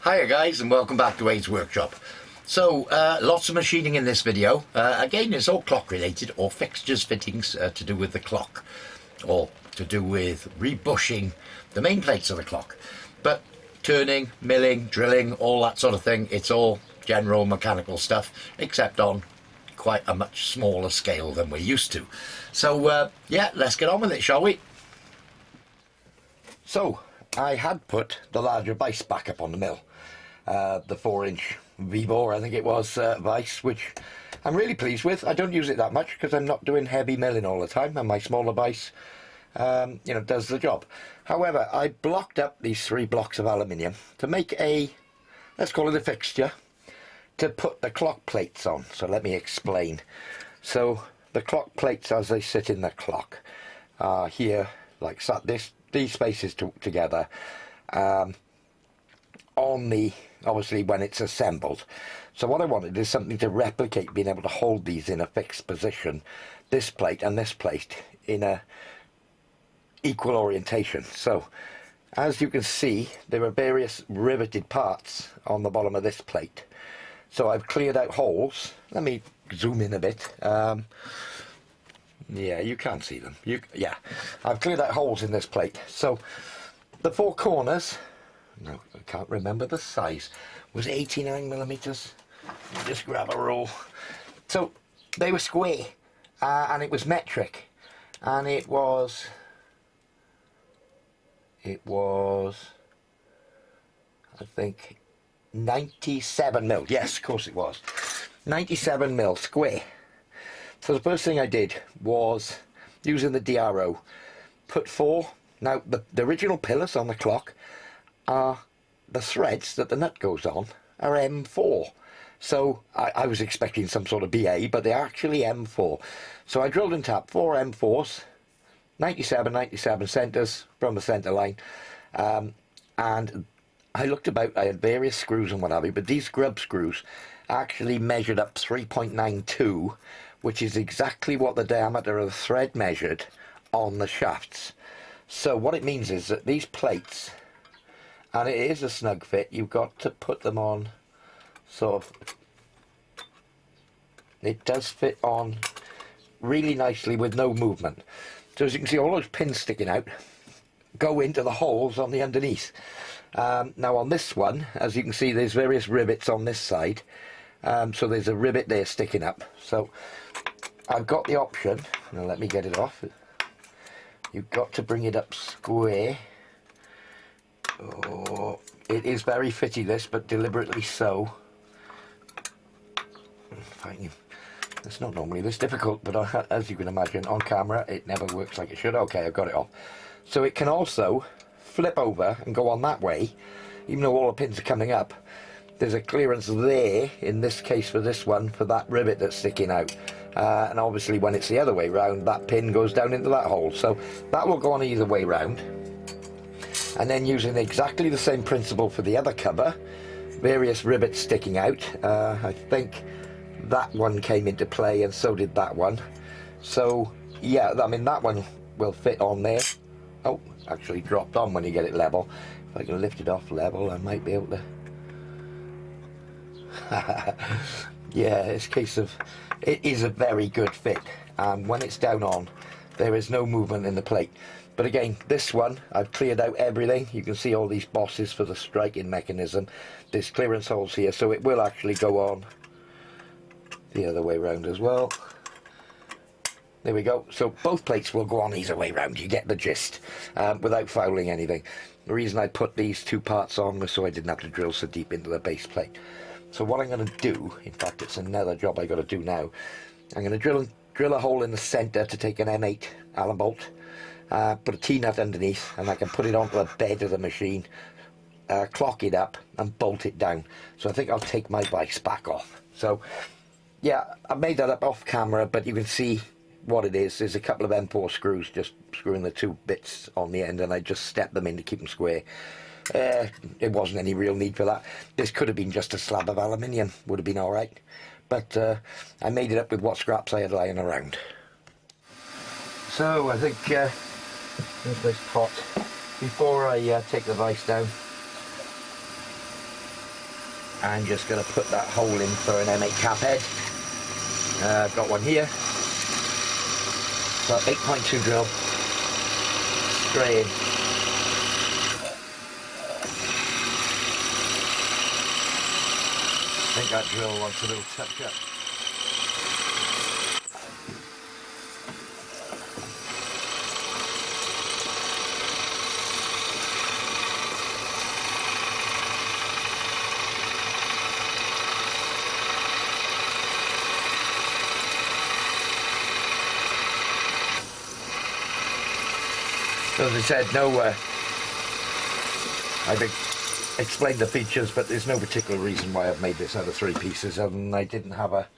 Hiya guys, and welcome back to Wade's Workshop. So lots of machining in this video. Again, it's all clock related, or fixtures, fittings to do with the clock, or to do with rebushing the main plates of the clock. But turning, milling, drilling, all that sort of thing, it's all general mechanical stuff, except on quite a much smaller scale than we're used to. So yeah, let's get on with it, shall we? So I had put the larger vise back up on the mill, the 4-inch V-bore, I think it was, vise, which I'm really pleased with. I don't use it that much because I'm not doing heavy milling all the time, and my smaller vise, does the job. However, I blocked up these 3 blocks of aluminium to make a, let's call it a fixture, to put the clock plates on. So let me explain. So the clock plates as they sit in the clock are here, like these spaces together, on the, obviously when it's assembled. So what I wanted is something to replicate being able to hold these in a fixed position, this plate and this plate in a equal orientation. So as you can see, there are various riveted parts on the bottom of this plate. So I've cleared out holes. Let me zoom in a bit. Yeah, you can see them. Yeah, I've cleared out holes in this plate. So the 4 corners, no, I can't remember the size, was 89 millimeters. Just grab a rule. So they were square, and it was metric, and it was I think 97 mil. Yes, of course it was 97 mil square. So the first thing I did was, using the DRO, put 4. Now the original pillars on the clock are the threads that the nut goes on are M4. So I was expecting some sort of BA, but they're actually M4. So I drilled and tapped 4 M4s, 97 centres from the centre line, and I looked about. I had various screws and what have you, but these grub screws actually measured up 3.92, which is exactly what the diameter of the thread measured on the shafts. So what it means is that these plates, and it is a snug fit, you've got to put them on sort of, it does fit on really nicely with no movement. So as you can see, all those pins sticking out go into the holes on the underneath. Now on this one, as you can see, there's various rivets on this side. So there's a rivet there sticking up. So I've got the option, now let me get it off. You've got to bring it up square. Oh, it is very fitty, this, but deliberately so. It's not normally this difficult, but as you can imagine, on camera it never works like it should. Okay, I've got it off. So it can also flip over and go on that way, even though all the pins are coming up. There's a clearance there, in this case for this one, for that rivet that's sticking out. And obviously when it's the other way round, that pin goes down into that hole. So that will go on either way round. And then using exactly the same principle for the other cover, various rivets sticking out. I think that one came into play, and so did that one. So yeah, I mean that one will fit on there. Oh, actually dropped on when you get it level. If I can lift it off level, I might be able to. Yeah, it's a case of, it is a very good fit, and when it's down on, there is no movement in the plate. But again, this one, I've cleared out everything. You can see all these bosses for the striking mechanism. There's clearance holes here, so it will actually go on the other way round as well. There we go. So both plates will go on either way round. You get the gist, without fouling anything. The reason I put these 2 parts on was so I didn't have to drill so deep into the base plate. So what I'm going to do, in fact it's another job I got to do now, I'm going to drill a hole in the centre to take an M8 Allen bolt, put a T-nut underneath, and I can put it onto the bed of the machine, clock it up and bolt it down. So I think I'll take my vise back off. So yeah, I made that up off camera, but you can see what it is. There's a couple of M4 screws just screwing the 2 bits on the end, and I just stepped them in to keep them square. It wasn't any real need for that. This could have been just a slab of aluminium, would have been alright, but I made it up with what scraps I had lying around. So I think in this pot, before I take the vise down, I'm just going to put that hole in for an M8 cap head. I've got one here. So 8.2 drill, straight in. I think that drill wants a little touch up. So as I said, I've explained the features, but there's no particular reason why I've made this out of 3 pieces, other than I didn't have a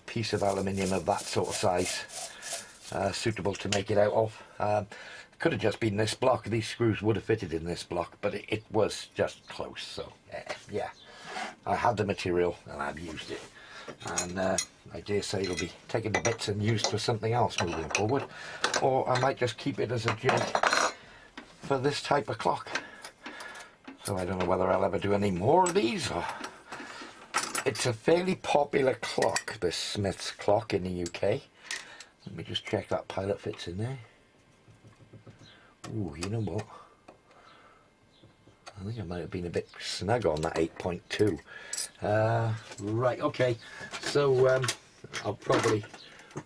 piece of aluminium of that sort of size suitable to make it out of. It could have just been this block. These screws would have fitted in this block, but it was just close. So yeah, I had the material and I've used it, and I dare say it'll be taken to bits and used for something else moving forward, or I might just keep it as a jig for this type of clock. So I don't know whether I'll ever do any more of these. Or... It's a fairly popular clock, this Smith's clock in the UK. Let me just check that pilot fits in there. Ooh, you know what? I think I might have been a bit snug on that 8.2. Right, okay. So I'll probably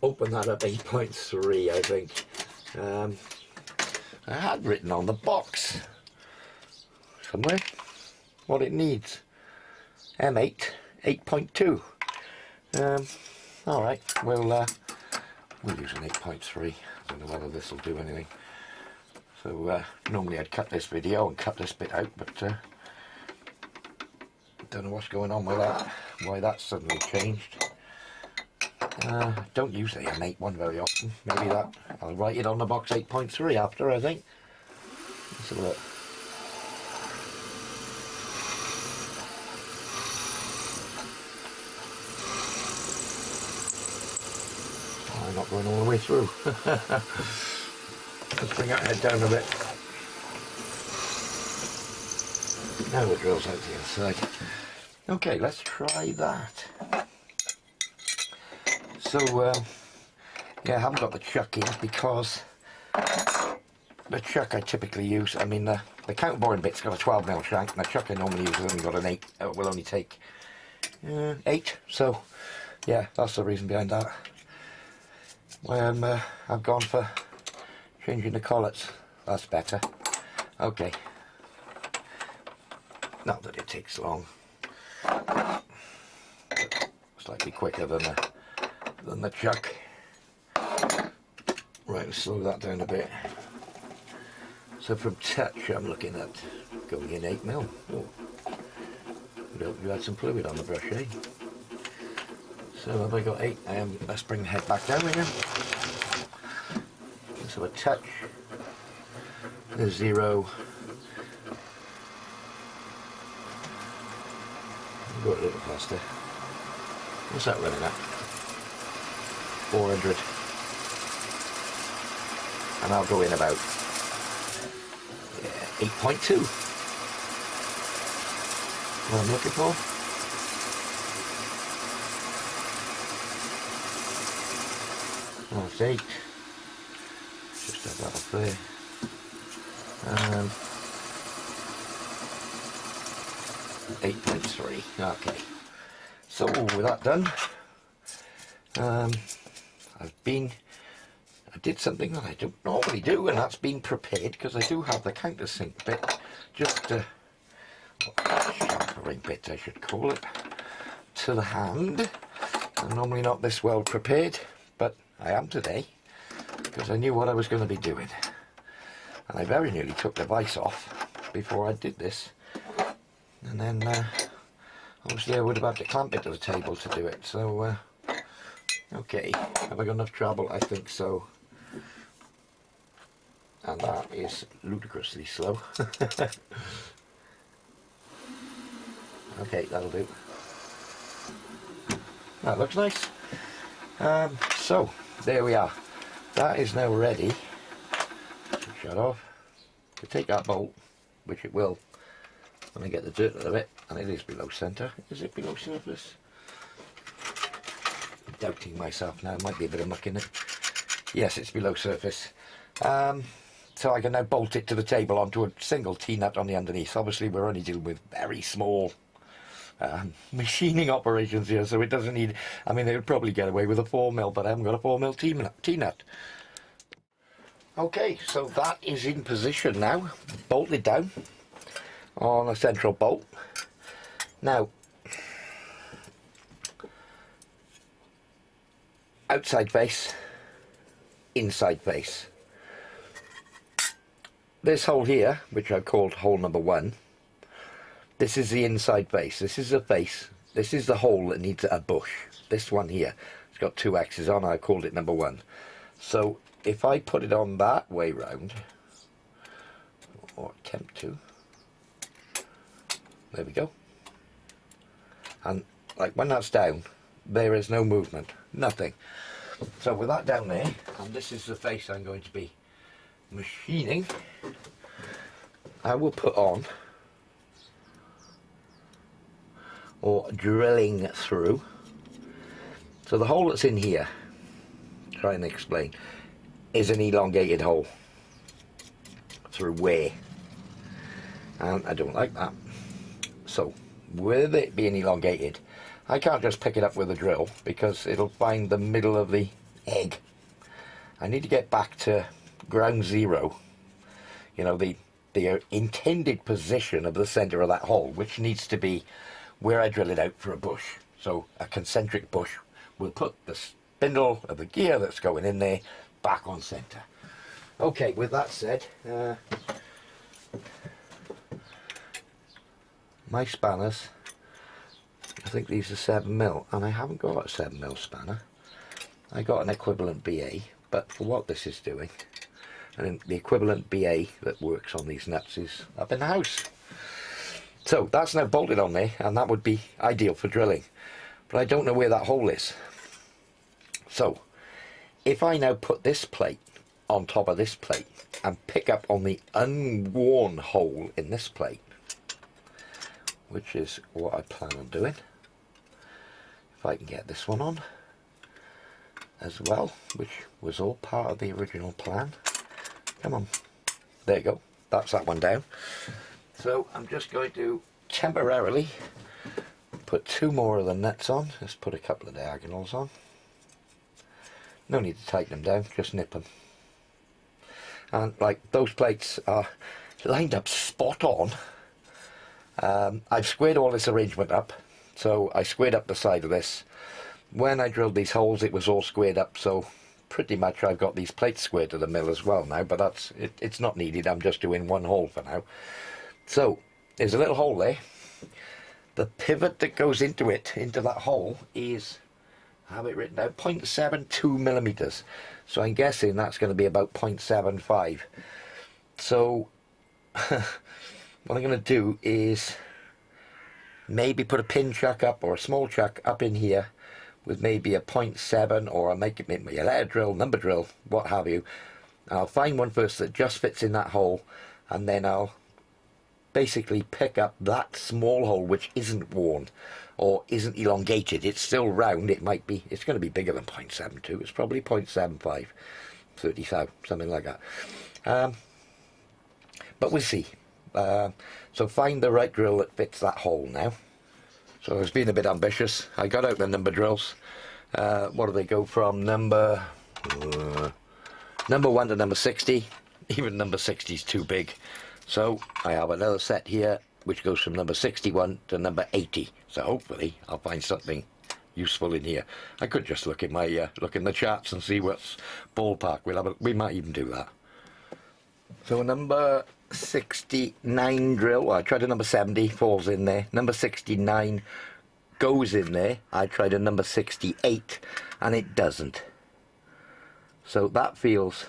open that up 8.3, I think. I had written on the box somewhere what it needs. M8 8.2. Alright, we'll use an 8.3. I don't know whether this will do anything. So normally I'd cut this video and cut this bit out, but don't know what's going on with that, why that's suddenly changed. Don't use the M8 one very often. Maybe that, I'll write it on the box 8.3 after, I think. Let's have a look. Oh, I'm not going all the way through. Let's bring that head down a bit. Now the drill's out the inside. Okay, let's try that. So, yeah, I haven't got the chuck in because the chuck I typically use, I mean, the counterboring bit's got a 12mm shank, and the chuck I normally use has only got an 8, will only take 8, so yeah, that's the reason behind that. I've gone for changing the collets. That's better. Okay. Not that it takes long. Slightly quicker than the chuck. Right, let's slow that down a bit. So from touch, I'm looking at going in 8mm. Oh, you had some fluid on the brush, eh? So have I got 8? Let's bring the head back down again. So a touch, a 0. Go a little faster. What's that running at? 400. And I'll go in about 8.2. What I'm looking for. That's 8. Just have that up there. And 8.3. Okay. So with that done, I did something that I don't normally do, and that's been prepared, because I do have the countersink bit, just chamfering bit I should call it, to the hand. I'm normally not this well prepared, but I am today, because I knew what I was going to be doing. And I very nearly took the vise off before I did this. And then, obviously I would have had to clamp it to the table to do it, so, okay, have I got enough trouble? I think so. And that is ludicrously slow. Okay, that'll do. That looks nice. So, there we are. That is now ready to shut off, to take that bolt, which it will, when I get the dirt out of it, and it is below centre. Is it below surface? I'm doubting myself now, might be a bit of muck in it. Yes, it's below surface. So I can now bolt it to the table onto a single T-nut on the underneath. Obviously we're only dealing with very small machining operations here, so it doesn't need, I mean, they would probably get away with a 4mm, but I haven't got a 4mm T-nut. Okay, so that is in position now, bolted down on a central bolt. Now, outside face, inside face. This hole here, which I've called hole number 1, this is the inside face. This is the face. This is the hole that needs a bush. This one here, it's got 2 X's on. I called it number 1. So if I put it on that way round, or attempt to, there we go. And like when that's down, there is no movement, nothing. So with that down there, and this is the face I'm going to be machining, I will put on, or drilling through. So the hole that's in here, try and explain, is an elongated hole. Through where? And I don't like that. So with it being elongated, I can't just pick it up with a drill because it'll find the middle of the egg. I need to get back to ground zero, you know, the intended position of the center of that hole, which needs to be where I drill it out for a bush. So a concentric bush will put the spindle of the gear that's going in there back on center. Okay, with that said, my spanners, I think these are 7mm, and I haven't got a 7mm spanner. I got an equivalent BA, but for what this is doing, and the equivalent BA that works on these nuts is up in the house. So that's now bolted on there, and that would be ideal for drilling. But I don't know where that hole is. So if I now put this plate on top of this plate and pick up on the unworn hole in this plate, which is what I plan on doing, if I can get this one on as well, which was all part of the original plan. Come on, there you go, that's that one down. So I'm just going to temporarily put 2 more of the nuts on. Let's put a couple of diagonals on. No need to tighten them down, just nip them. And like those plates are lined up spot on. I've squared all this arrangement up, so I squared up the side of this. When I drilled these holes it was all squared up, so pretty much I've got these plates squared to the mill as well now, but that's it's not needed. I'm just doing one hole for now. So there's a little hole there. The pivot that goes into it, into that hole, is, I have it written out, 0.72mm. So I'm guessing that's going to be about 0.75. So what I'm going to do is maybe put a pin chuck up or a small chuck up in here with maybe a 0.7, or I'll make it maybe a letter drill, number drill, what have you. I'll find one first that just fits in that hole, and then I'll basically pick up that small hole which isn't worn or isn't elongated. It's still round. It might be, it's going to be bigger than 0.72. It's probably 0.75, 30,000, something like that. But we'll see. So find the right drill that fits that hole now. So I was being a bit ambitious. I got out the number drills. What do they go from? Number 1 to number 60. Even number 60 is too big. So I have another set here which goes from number 61 to number 80. So hopefully I'll find something useful in here. I could just look in my look in the charts and see what's ballpark. We might even do that. So number 69 drill, well, I tried a number 70, falls in there. Number 69 goes in there. I tried a number 68 and it doesn't. So that feels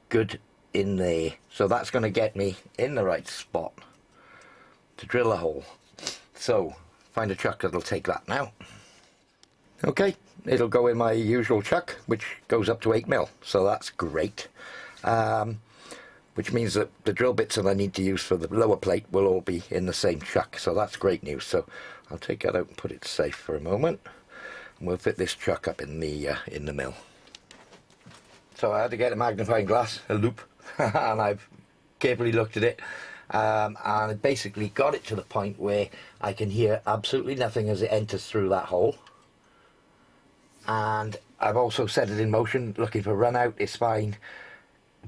good in there. So that's going to get me in the right spot to drill a hole. So find a chuck that'll take that now. Okay, it'll go in my usual chuck, which goes up to 8mm, so that's great. which means that the drill bits that I need to use for the lower plate will all be in the same chuck, so that's great news. So I'll take that out and put it safe for a moment, and we'll fit this chuck up in the mill. So I had to get a magnifying glass, a loop, and I've carefully looked at it, and I basically got it to the point where I can hear absolutely nothing as it enters through that hole. And I've also set it in motion, looking for run out, it's fine.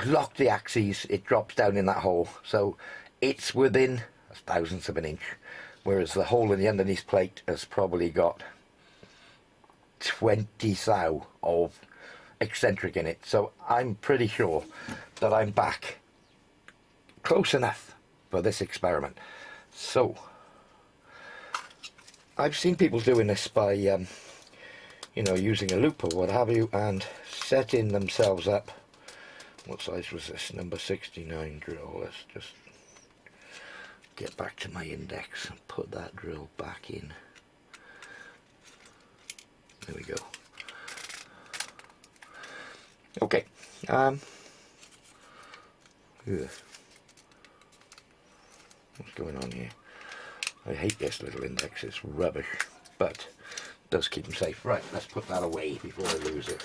Lock the axes, it drops down in that hole, so it's within a thousandth of an inch, whereas the hole in the underneath plate has probably got 20 thou of eccentric in it. So I'm pretty sure that I'm back close enough for this experiment. So I've seen people doing this by you know, using a loop or what have you, and setting themselves up. What size was this? Number 69 drill. Let's just get back to my index and put that drill back in. There we go. Okay. What's going on here? I hate this little index. It's rubbish, but it does keep them safe. Right, let's put that away before I lose it.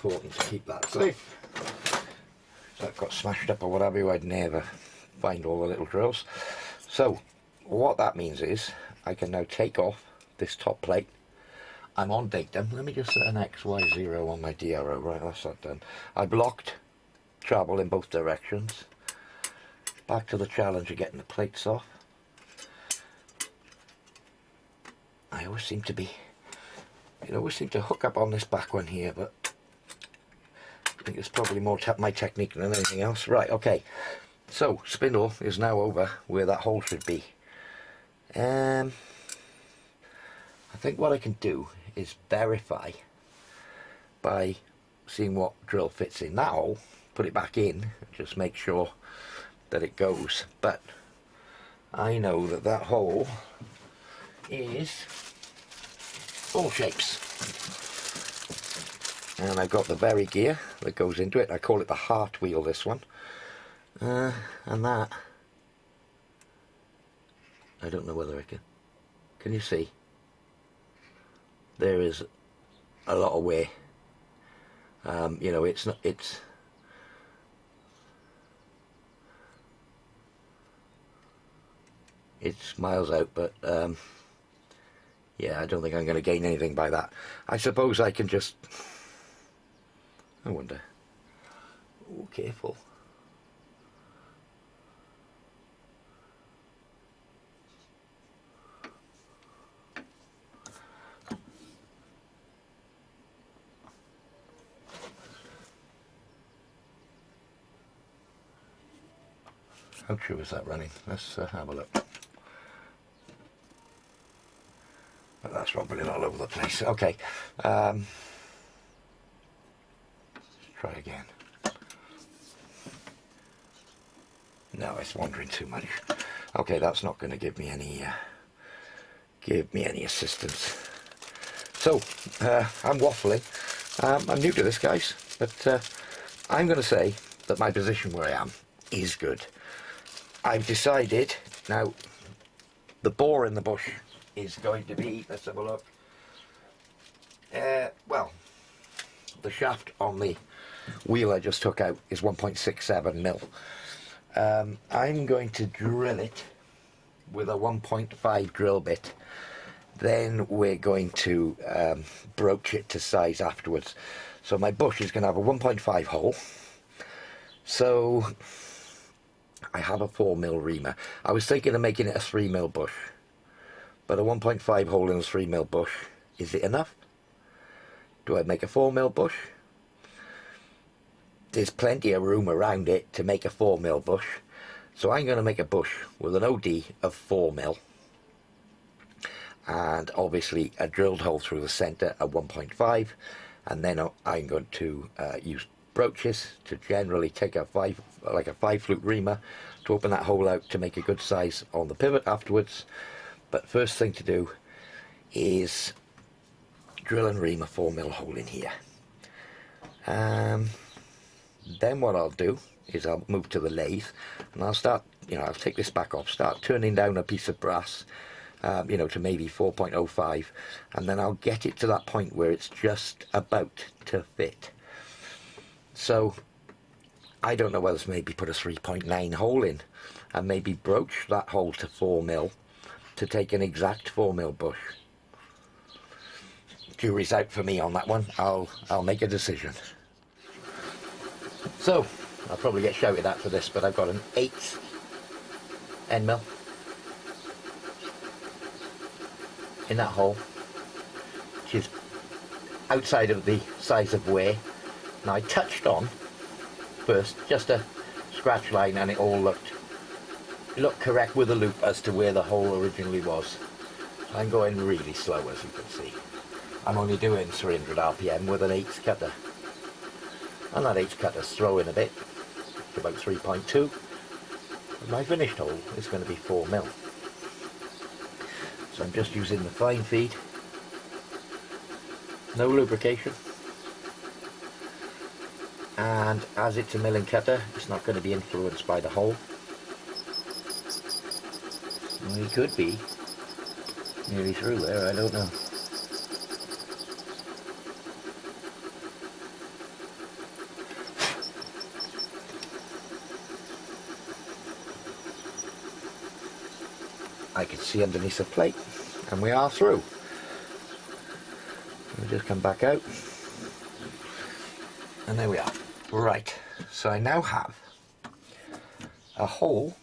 Important to keep that safe. If that got smashed up or whatever, I'd never find all the little drills. So what that means is I can now take off this top plate. I'm on datum. Let me just set an XY0 on my DRO. Right, that's that done. I blocked travel in both directions. Back to the challenge of getting the plates off. I always seem to be, it always seem to hook up on this back one here, but I think it's probably more my technique than anything else. Right, okay. So, spindle is now over where that hole should be. I think what I can do is verify by seeing what drill fits in that hole, put it back in, just make sure that it goes. But I know that that hole is all shapes. And I've got the very gear that goes into it. I call it the heart wheel, this one. And that, I don't know whether I can you see? There is a lot of wear. You know, it's not, it's miles out, but yeah, I don't think I'm going to gain anything by that. I suppose I can just, I wonder, oh, careful. How true is that running? Let's have a look. But that's rubbling all over the place. Okay. Let's try again. No, it's wandering too much. Okay, that's not going to give me any assistance. So I'm waffling. I'm new to this, guys, but I'm going to say that my position where I am is good. I've decided now the bore in the bush is going to be, let's have a look, well, the shaft on the wheel I just took out is 1.67 mil. I'm going to drill it with a 1.5 drill bit. Then we're going to broach it to size afterwards. So my bush is going to have a 1.5 hole. So I have a 4 mil reamer. I was thinking of making it a 3 mil bush, but a 1.5 hole in a 3 mil bush, is it enough? Do I make a 4 mil bush? There's plenty of room around it to make a 4 mil bush, so I'm going to make a bush with an OD of 4 mil, and obviously a drilled hole through the centre at 1.5, and then I'm going to use broaches to generally take a 5 flute reamer to open that hole out to make a good size on the pivot afterwards. But first thing to do is drill and ream a 4mm hole in here. Then what I'll do is I'll move to the lathe, and I'll start, I'll take this back off, start turning down a piece of brass, to maybe 4.05, and then I'll get it to that point where it's just about to fit. So I don't know whether to maybe put a 3.9 hole in and maybe broach that hole to 4mm to take an exact 4mm bush. Jury's out for me on that one. I'll make a decision. So I'll probably get shouted at for this, but I've got an 8th end mill in that hole, which is outside of the size of wear. Now I touched on first just a scratch line, and it all looked correct with the loop as to where the hole originally was. I'm going really slow, as you can see. I'm only doing 300 RPM with an 8th cutter, and that 8th cutter's throwing a bit, about 3.2. My finished hole is going to be 4mm. So I'm just using the fine feed, no lubrication, and as it's a milling cutter, it's not going to be influenced by the hole. We could be nearly through there, I don't know. I can see underneath the plate, and we are through. We'll just come back out, and there we are. Right, so I now have a hole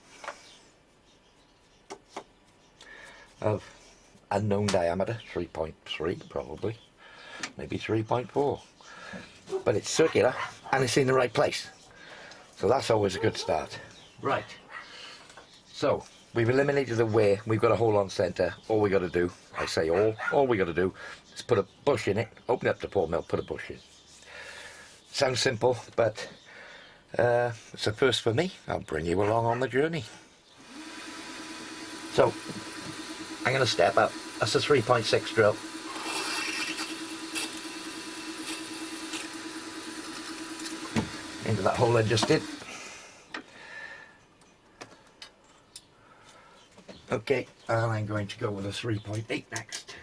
of unknown diameter, 3.3 probably, maybe 3.4, but it's circular and it's in the right place, so that's always a good start. Right, so we've eliminated the wear, we've got a hole on centre. All we got to do, I say all we got to do is put a bush in it, open it up to 4mm, put a bush in. Sounds simple, but it's a first for me. I'll bring you along on the journey. So I'm going to step up. That's a 3.6 drill. Into that hole I just did. Okay, and I'm going to go with a 3.8 next.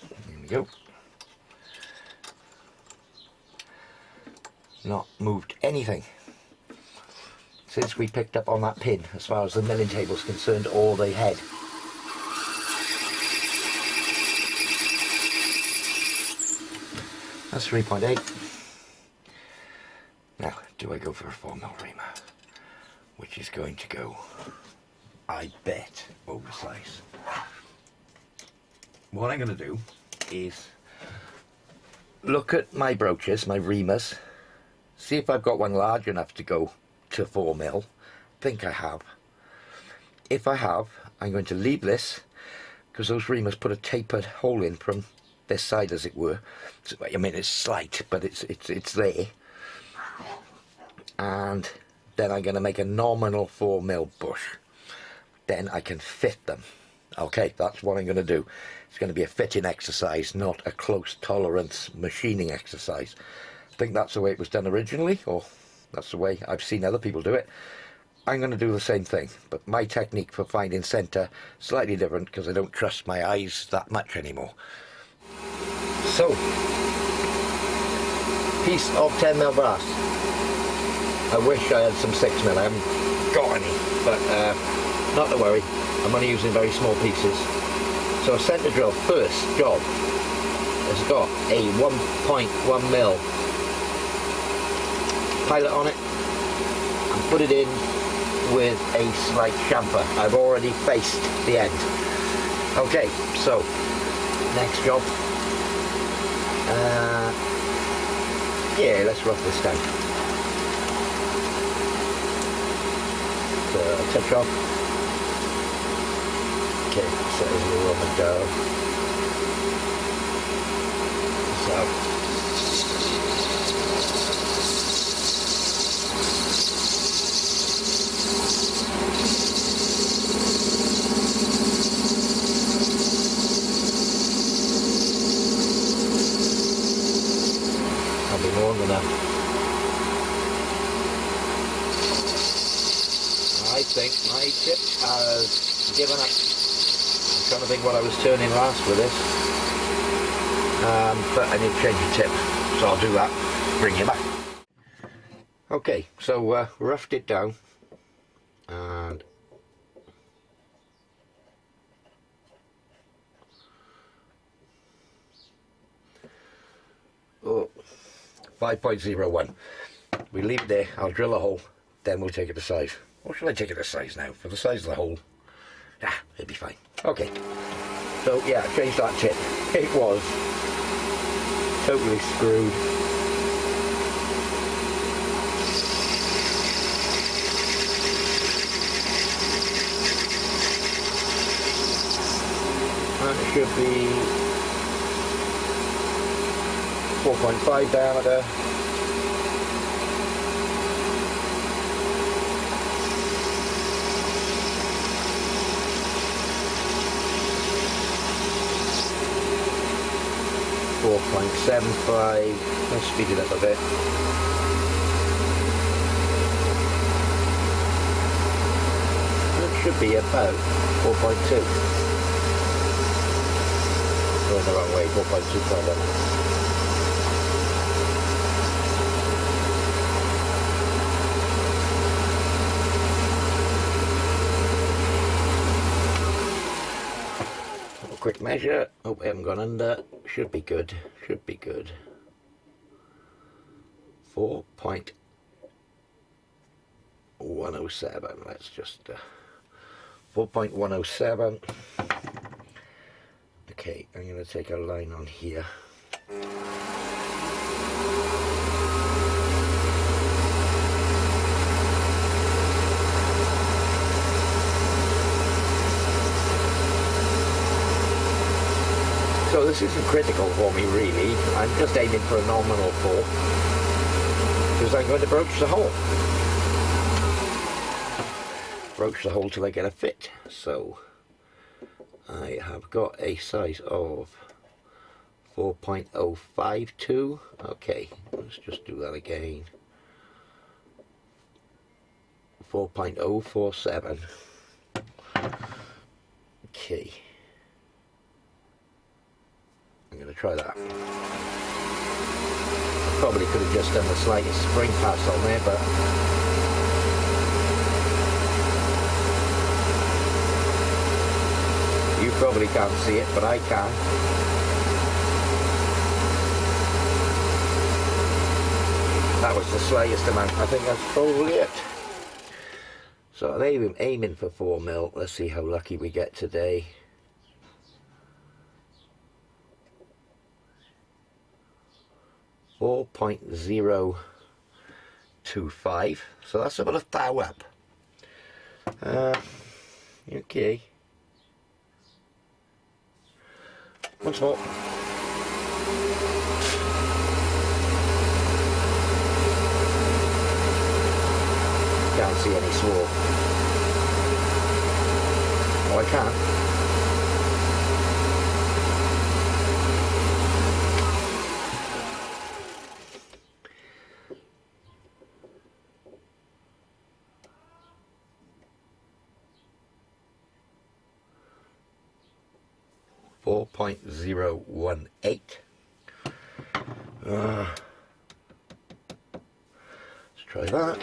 There we go. Not moved anything since we picked up on that pin as far as the milling table is concerned, or the head. That's 3.8. Now, do I go for a 4mm reamer, which is going to go, I bet, oversize. What I'm going to do is look at my broaches, my reamers, see if I've got one large enough to go to 4mm. Think I have. If I have, I'm going to leave this, because those reamers put a tapered hole in from this side, as it were. So, I mean, it's slight, but it's there. And then I'm going to make a nominal 4mm bush. Then I can fit them. Okay, that's what I'm going to do. It's going to be a fitting exercise, not a close tolerance machining exercise. I think that's the way it was done originally, or that's the way I've seen other people do it. I'm going to do the same thing, but my technique for finding centre slightly different, because I don't trust my eyes that much anymore. So, piece of 10mm brass. I wish I had some 6mm. I haven't got any, but not to worry. I'm only using very small pieces. So a centre drill, first job, has got a 1.1mm pilot on it, and put it in with a slight chamfer. I've already faced the end. Okay, so next job. Yeah, let's rough this down. So a touch off. Okay, so there's a little on the go. So more than enough. I think my tip has given up. I'm trying to think what I was turning last with this. But I need to change the tip, so I'll do that, bring you back. Okay, so roughed it down, and oh, 5.01. We leave it there, I'll drill a hole, then we'll take it to size. Or should I take it to size now? For the size of the hole, it'll be fine. Okay, so yeah, I changed that tip. It was totally screwed. And it should be 4.5 diameter. .75. Let's speed it up a bit. It should be about 4.2. Going the wrong way, 4.25. Quick measure. Hope I haven't gone under. Should be good. Should be good. 4.107. Let's just 4.107. Okay, I'm going to take a line on here. So this isn't critical for me really, I'm just aiming for a nominal 4 because I'm going to broach the hole. Broach the hole till I get a fit. So I have got a size of 4.052. Okay, let's just do that again. 4.047. Okay. I'm going to try that. Probably could have just done the slightest spring pass on there, but you probably can't see it, but I can. That was the slightest amount. I think that's probably it. So I'm aiming for 4 mil. Let's see how lucky we get today. 4.025, so that's about a thou up. Okay. Once more. Can't see any swirl. Oh, I can. 4.018. Let's try that.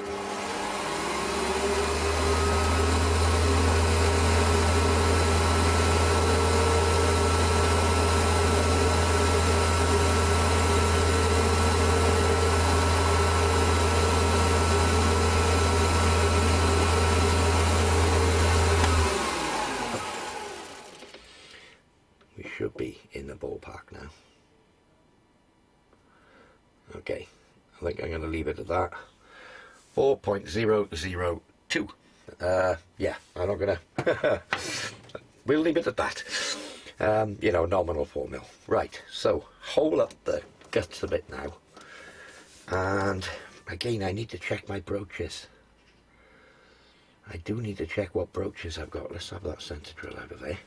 Should be in the ballpark now. Okay, I think I'm going to leave it at that. 4.002. Yeah, I'm not going to. We'll leave it at that. You know, nominal 4 mil. Right, so hole up the guts a bit now. And again, I need to check my broaches. I do need to check what broaches I've got. Let's have that centre drill out of there.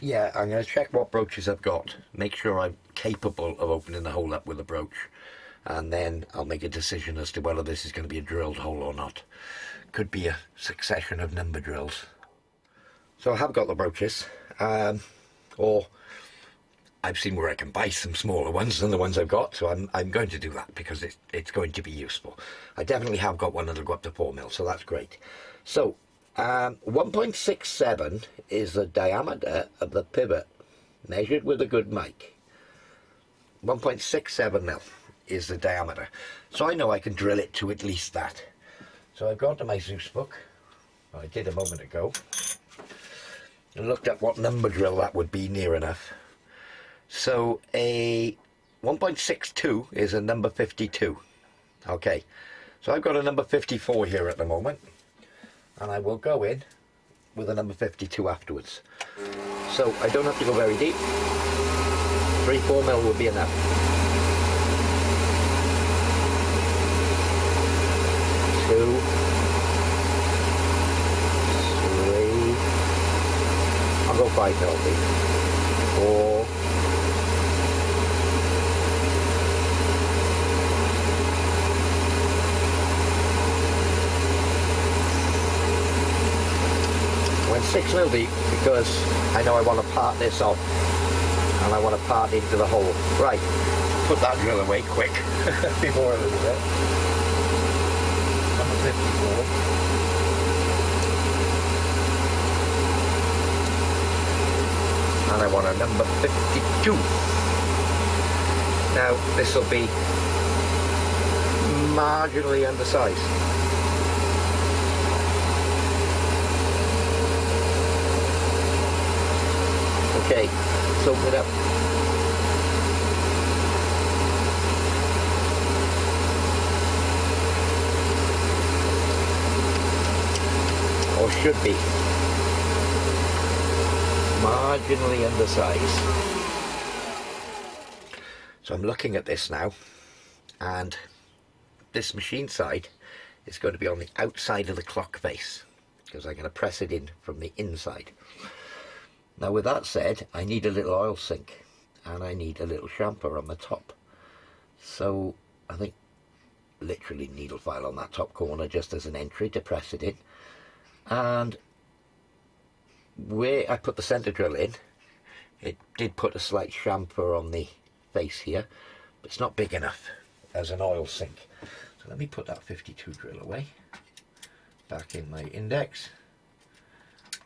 Yeah, I'm going to check what broaches I've got, make sure I'm capable of opening the hole up with a broach, and then I'll make a decision as to whether this is going to be a drilled hole or not. Could be a succession of number drills. So I have got the broaches, or I've seen where I can buy some smaller ones than the ones I've got, so I'm going to do that because it's going to be useful. I definitely have got one that'll go up to 4 mil, so that's great. So 1.67 is the diameter of the pivot measured with a good mic. 1.67 mil is the diameter, so I know I can drill it to at least that. So I've gone to my Zeus book, I did a moment ago, and looked at what number drill that would be near enough. So a 1.62 is a number 52. Okay, so I've got a number 54 here at the moment, and I will go in with a number 52 afterwards. So I don't have to go very deep. 3-4 mil will be enough. 2, 3, I'll go 5 mil deep. 4, 6 mil deep, because I know I want to part this off and I want to part into the hole. Right, put that drill away quick before I lose it. Number 54. And I want a number 52. Now this will be marginally undersized. Okay, let's open it up. Or should be. Marginally undersized. So I'm looking at this now, and this machine side is going to be on the outside of the clock face, because I'm going to press it in from the inside. Now with that said, I need a little oil sink and I need a little chamfer on the top. So I think literally needle file on that top corner just as an entry to press it in. And where I put the centre drill in, it did put a slight chamfer on the face here, but it's not big enough as an oil sink. So let me put that 52 drill away, back in my index.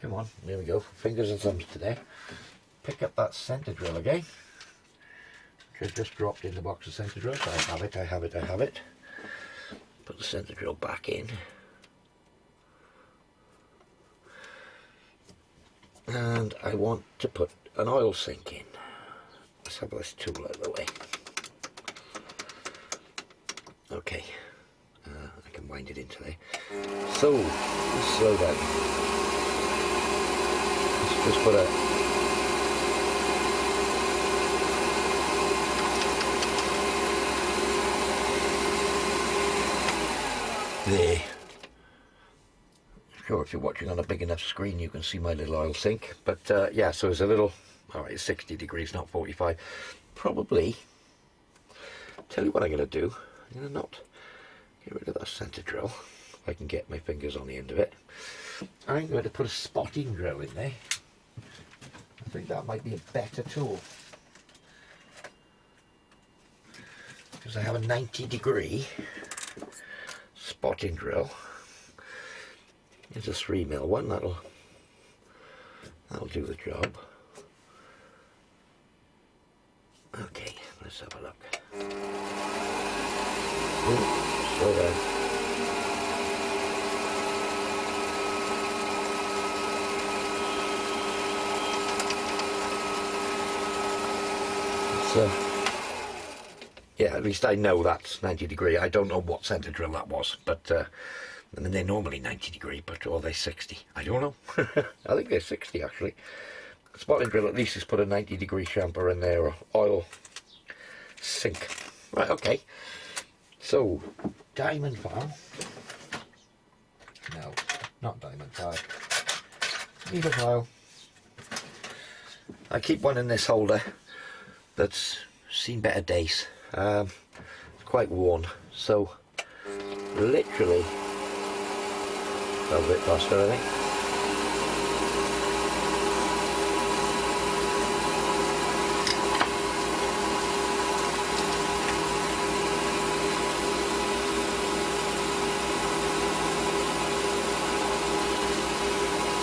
Come on, there we go, fingers and thumbs today. Pick up that centre drill again, which I just dropped in the box of centre drills. I have it, I have it, I have it. Put the centre drill back in. And I want to put an oil sink in. Let's have this tool out of the way. Okay, I can wind it into there. So, let's slow down. Just put a there. Sure, if you're watching on a big enough screen you can see my little oil sink, but yeah, so it's a little, alright, it's 60 degrees, not 45. Probably, tell you what I'm going to do, I'm going to not get rid of that centre drill, if I can get my fingers on the end of it. I'm going to put a spotting drill in there. I think that might be a better tool, because I have a 90-degree spotting drill. It's a 3mm one, that'll do the job. Okay, let's have a look. Ooh, slow down. Yeah, at least I know that's 90 degree. I don't know what centre drill that was, but I mean, they're normally 90 degree, but or they're 60. I don't know. I think they're 60 actually. Spotting drill at least has put a 90-degree chamfer in there, or oil sink. Right, okay. So, diamond file. No, not diamond file. Needle file. I keep one in this holder that's seen better days. It's quite worn, so literally a bit faster, I think.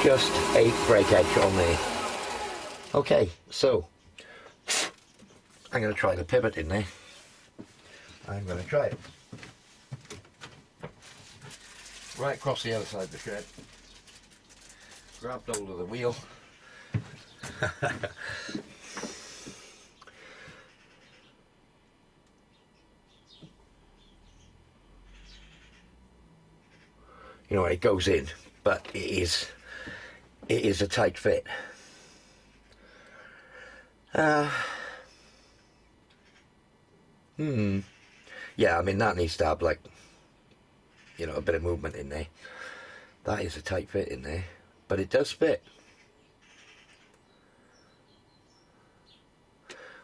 Just a break edge on there. Okay, so I'm going to try the pivot in there. I'm going to try it. Right across the other side of the shed. Grabbed hold of the wheel. You know, it goes in, but it is a tight fit. Yeah, I mean, that needs to have, like, you know, a bit of movement in there. That is a tight fit in there, but it does fit.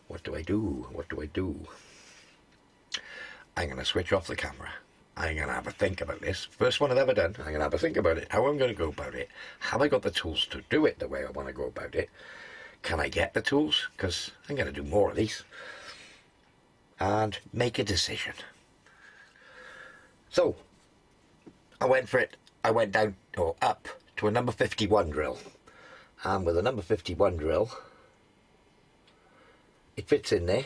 What do I do? What do I do? I'm going to switch off the camera. I'm going to have a think about this. First one I've ever done. I'm going to have a think about it. How I'm going to go about it. Have I got the tools to do it the way I want to go about it? Can I get the tools? Because I'm going to do more of these. And make a decision. So, I went for it. I went down, or up, to a number 51 drill. And with a number 51 drill, it fits in there.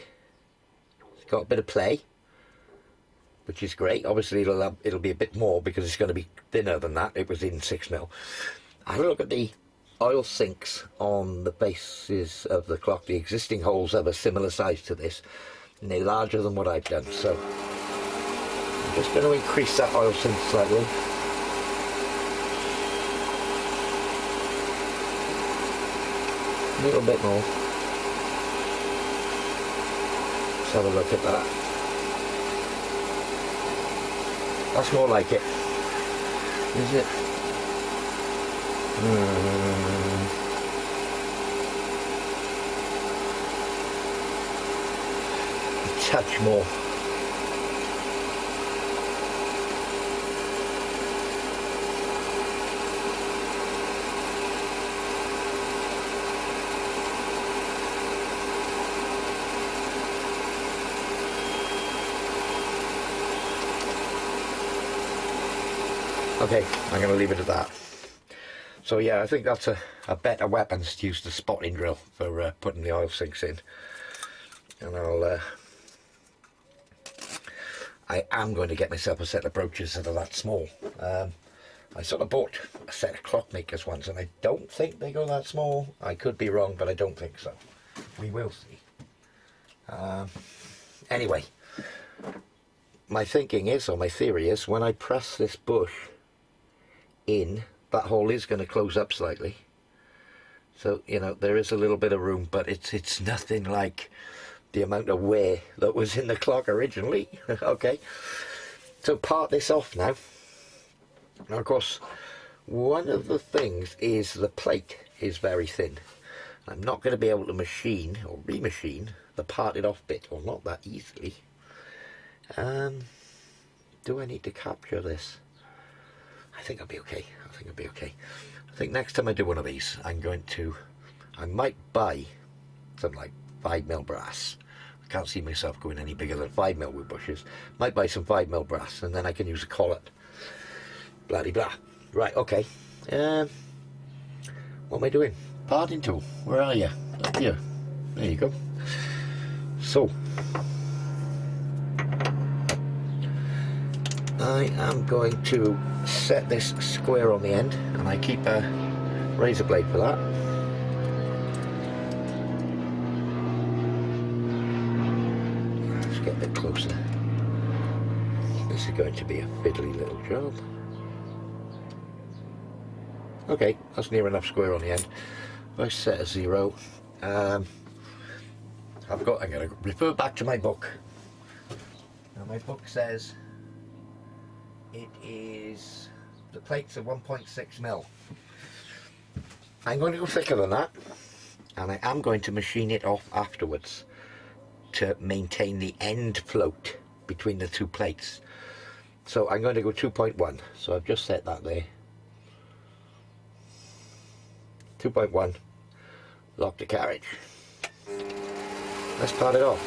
It's got a bit of play, which is great. Obviously it'll be a bit more because it's going to be thinner than that. It was in 6mm. I look at the oil sinks on the bases of the clock. The existing holes have a similar size to this, and they're larger than what I've done. So I'm just going to increase that oil sink slightly. A little bit more. Let's have a look at that. That's more like it. Is it? A touch more. Okay, I'm going to leave it at that. So yeah, I think that's a better weapon to use the spotting drill for putting the oil sinks in. And I am going to get myself a set of brooches that are that small. I sort of bought a set of clockmakers once, and I don't think they go that small. I could be wrong, but I don't think so. We will see. Anyway, my thinking is, or my theory is, when I press this bush in, that hole is going to close up slightly. So, you know, there is a little bit of room, but it's nothing like the amount of wear that was in the clock originally. Okay, so part this off now. Now, of course, one of the things is the plate is very thin. I'm not going to be able to machine or remachine the parted off bit, or not that easily. Do I need to capture this? I think I'll be okay. I think I'll be okay. I think next time I do one of these, I might buy some like 5mm brass. I can't see myself going any bigger than 5mm with bushes. Might buy some 5mm brass, and then I can use a collet. Bloody blah. Right, okay. What am I doing? Parting tool. Where are you? Up here. There you go. So, I am going to set this square on the end, and I keep a razor blade for that. Let's get a bit closer. This is going to be a fiddly little job. Okay, that's near enough square on the end. If I set a 0, I'm going to refer back to my book. Now my book says it is, the plates are 1.6mm. I'm going to go thicker than that. and I am going to machine it off afterwards to maintain the end float between the two plates. So I'm going to go 2.1, so I've just set that there. 2.1, lock the carriage. Let's start it off.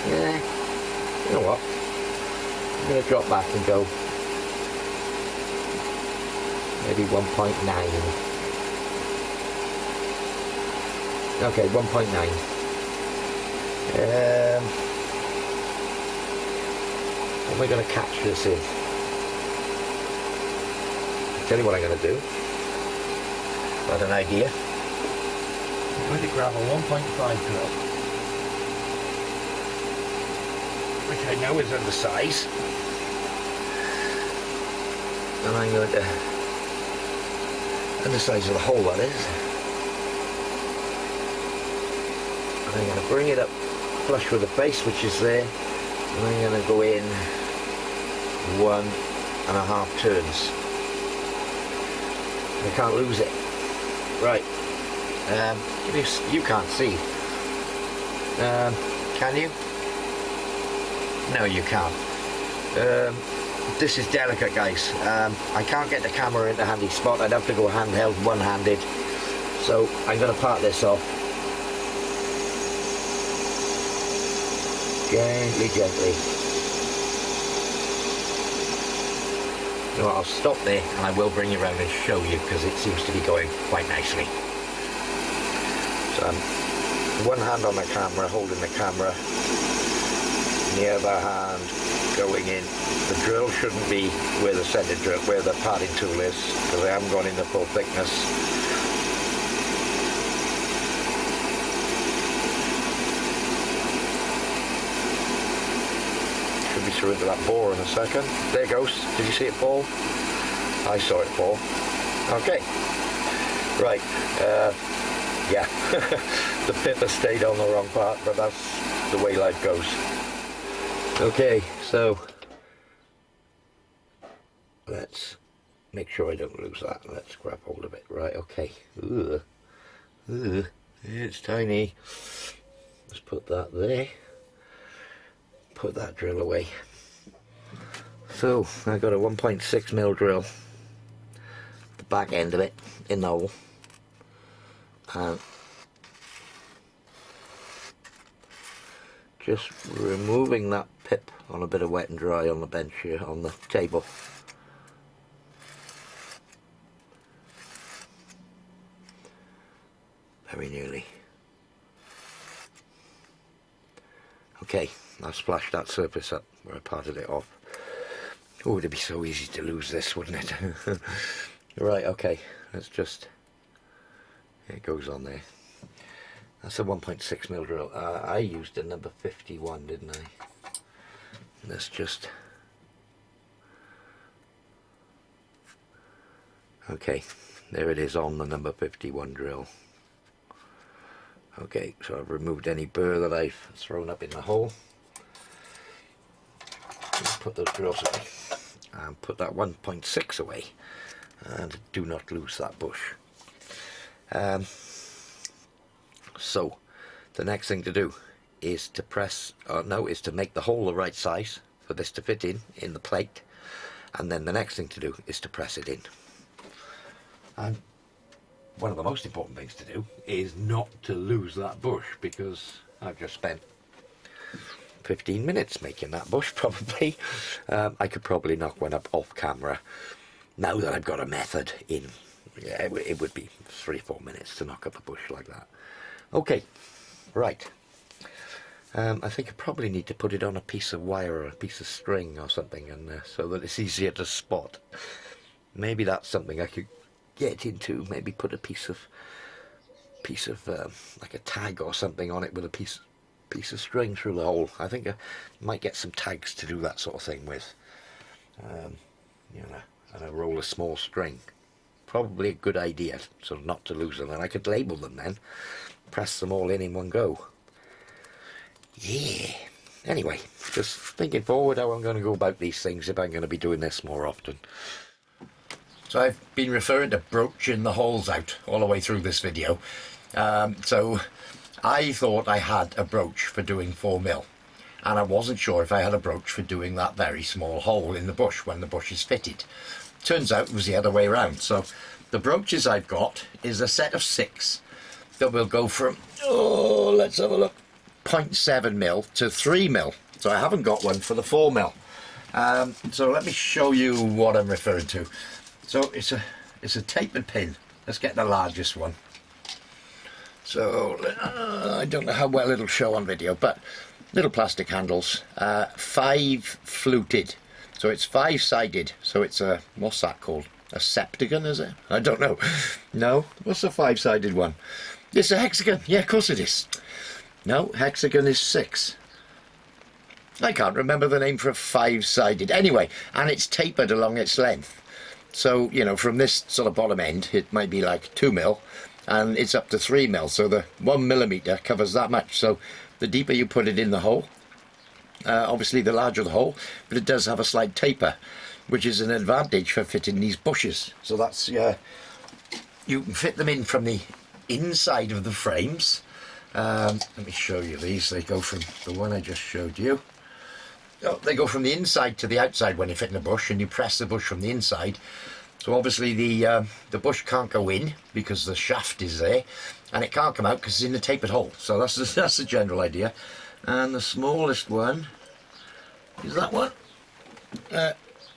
Yeah, you know what, I'm going to drop back and go maybe 1.9. Okay, 1.9. What am I going to catch this in? I'll tell you what I'm going to do. Got an idea. I'm going to grab a 1.5 drill, which I know is undersized, and I'm going to undersize of the hole, that is. And I'm going to bring it up flush with the face, which is there, and I'm going to go in 1.5 turns. I can't lose it. Right. You can't see. Can you? No, you can't. This is delicate, guys. I can't get the camera into handy spot. I'd have to go handheld, one-handed. So I'm going to part this off. Gently, gently. You know what, I'll stop there and I will bring you around and show you, because it seems to be going quite nicely. So one hand on the camera, holding the camera, and the other hand going in. The drill shouldn't be where the center drill, where the parting tool is, because I haven't gone in the full thickness. Should be through into that bore in a second. There it goes. Did you see it fall? I saw it fall. Okay. Right. Yeah. The pip has stayed on the wrong part, but that's the way life goes. Okay, so let's make sure I don't lose that. Let's grab hold of it. Right, okay. Ugh. Ugh. It's tiny. Let's put that there. Put that drill away. So I got a 1.6mm drill, the back end of it in the hole, and just removing that pip on a bit of wet and dry on the bench here on the table. Very nearly. Okay, I'll splash that surface up where I parted it off. Oh, it'd be so easy to lose this, wouldn't it? Right, okay, let's just, it goes on there. That's a 1.6mm drill. I used a number 51, didn't I? Let's just, okay, there it is on the number 51 drill. Okay, so I've removed any burr that I've thrown up in the hole. Put those drills away and put that 1.6 away, and do not lose that bush. So the next thing to do is to press, is to make the hole the right size for this to fit in the plate, and then the next thing to do is to press it in. And one of the most important things to do is not to lose that bush, because I've just spent 15 minutes making that bush, probably. I could probably knock one up off camera. Now that I've got a method in, yeah, it would be 3 or 4 minutes to knock up a bush like that. Okay, right. I think I probably need to put it on a piece of wire or a piece of string or something, and so that it's easier to spot. Maybe that's something I could get into. Maybe put a piece of like a tag or something on it with a piece of string through the hole. I think I might get some tags to do that sort of thing with. You know, and I roll a small string. Probably a good idea, so not to lose them. And I could label them then, press them all in one go. Yeah. Anyway, just thinking forward how I'm going to go about these things if I'm going to be doing this more often. So I've been referring to broaching the holes out all the way through this video. So I thought I had a broach for doing 4mm, and I wasn't sure if I had a broach for doing that very small hole in the bush when the bush is fitted. Turns out it was the other way around. So the broaches I've got is a set of 6 that will go from, oh, let's have a look, 0.7mm to 3mm. So I haven't got one for the 4mm. So let me show you what I'm referring to. So it's a tapered pin. Let's get the largest one. So I don't know how well it'll show on video, but little plastic handles, 5 fluted. So it's 5-sided. So it's a, what's that called? A septagon, is it? I don't know. No, what's a 5-sided one? It's a hexagon. Yeah, of course it is. No, hexagon is 6. I can't remember the name for a 5-sided. Anyway, and it's tapered along its length. So, you know, from this sort of bottom end, it might be like 2mm, and it's up to 3mm. So the 1mm covers that much. So the deeper you put it in the hole, obviously the larger the hole, but it does have a slight taper, which is an advantage for fitting these bushes. So that's, you can fit them in from the inside of the frames. Let me show you these. They go from the one I just showed you. Oh, they go from the inside to the outside when you're fitting a bush, and you press the bush from the inside. So obviously the bush can't go in because the shaft is there, and it can't come out because it's in a tapered hole. So that's the general idea. And the smallest one is that one.